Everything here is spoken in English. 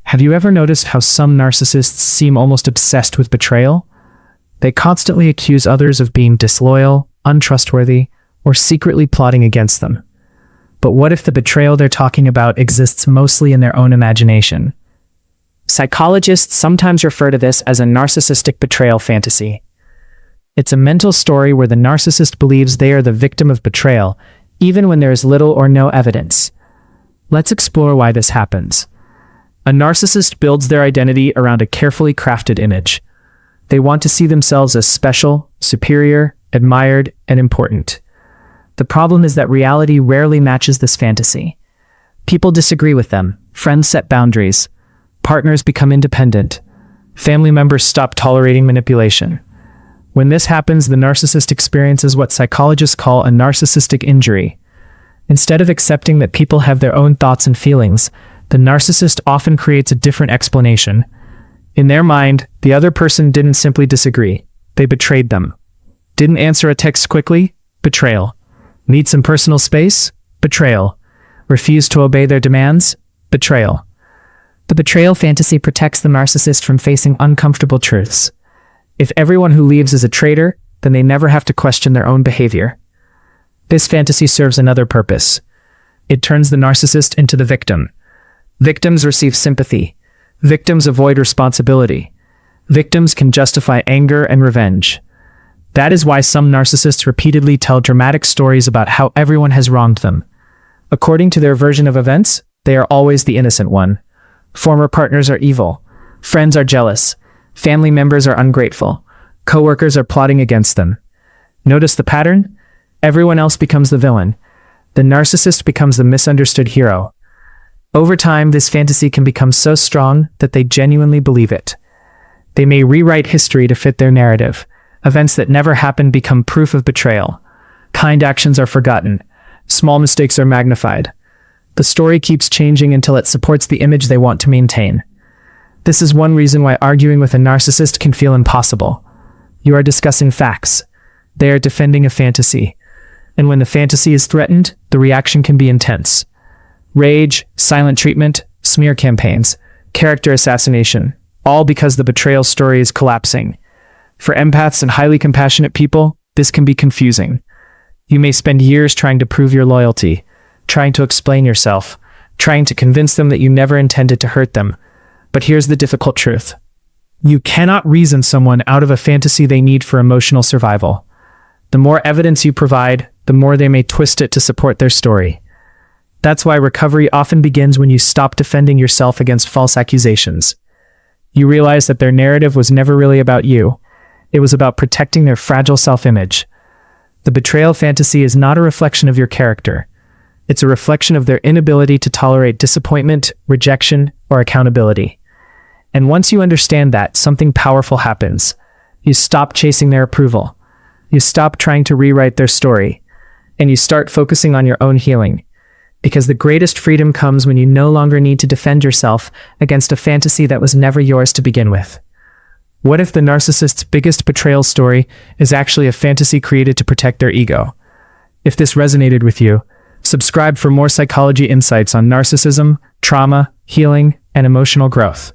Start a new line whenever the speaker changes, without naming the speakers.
Have you ever noticed how some narcissists seem almost obsessed with betrayal? They constantly accuse others of being disloyal, untrustworthy, or secretly plotting against them. But what if the betrayal they're talking about exists mostly in their own imagination? Psychologists sometimes refer to this as a narcissistic betrayal fantasy. It's a mental story where the narcissist believes they are the victim of betrayal, even when there is little or no evidence. Let's explore why this happens. A narcissist builds their identity around a carefully crafted image. They want to see themselves as special, superior, admired, and important. The problem is that reality rarely matches this fantasy. People disagree with them, friends set boundaries, partners become independent, family members stop tolerating manipulation. When this happens, the narcissist experiences what psychologists call a narcissistic injury. Instead of accepting that people have their own thoughts and feelings, the narcissist often creates a different explanation. In their mind, the other person didn't simply disagree. They betrayed them. Didn't answer a text quickly? Betrayal. Need some personal space? Betrayal. Refuse to obey their demands? Betrayal. The betrayal fantasy protects the narcissist from facing uncomfortable truths. If everyone who leaves is a traitor, then they never have to question their own behavior. This fantasy serves another purpose. It turns the narcissist into the victim. Victims receive sympathy. Victims avoid responsibility. Victims can justify anger and revenge. That is why some narcissists repeatedly tell dramatic stories about how everyone has wronged them. According to their version of events, they are always the innocent one. Former partners are evil. Friends are jealous. Family members are ungrateful. Coworkers are plotting against them. Notice the pattern? Everyone else becomes the villain. The narcissist becomes the misunderstood hero. Over time, this fantasy can become so strong that they genuinely believe it. They may rewrite history to fit their narrative. Events that never happened become proof of betrayal. Kind actions are forgotten. Small mistakes are magnified. The story keeps changing until it supports the image they want to maintain. This is one reason why arguing with a narcissist can feel impossible. You are discussing facts. They are defending a fantasy. And when the fantasy is threatened, the reaction can be intense. Rage, silent treatment, smear campaigns, character assassination, all because the betrayal story is collapsing. For empaths and highly compassionate people, this can be confusing. You may spend years trying to prove your loyalty, trying to explain yourself, trying to convince them that you never intended to hurt them. But here's the difficult truth. You cannot reason someone out of a fantasy they need for emotional survival. The more evidence you provide, the more they may twist it to support their story. That's why recovery often begins when you stop defending yourself against false accusations. You realize that their narrative was never really about you. It was about protecting their fragile self-image. The betrayal fantasy is not a reflection of your character. It's a reflection of their inability to tolerate disappointment, rejection, or accountability. And once you understand that, something powerful happens. You stop chasing their approval. You stop trying to rewrite their story. And you start focusing on your own healing. Because the greatest freedom comes when you no longer need to defend yourself against a fantasy that was never yours to begin with. What if the narcissist's biggest betrayal story is actually a fantasy created to protect their ego? If this resonated with you, subscribe for more psychology insights on narcissism, trauma, healing, and emotional growth.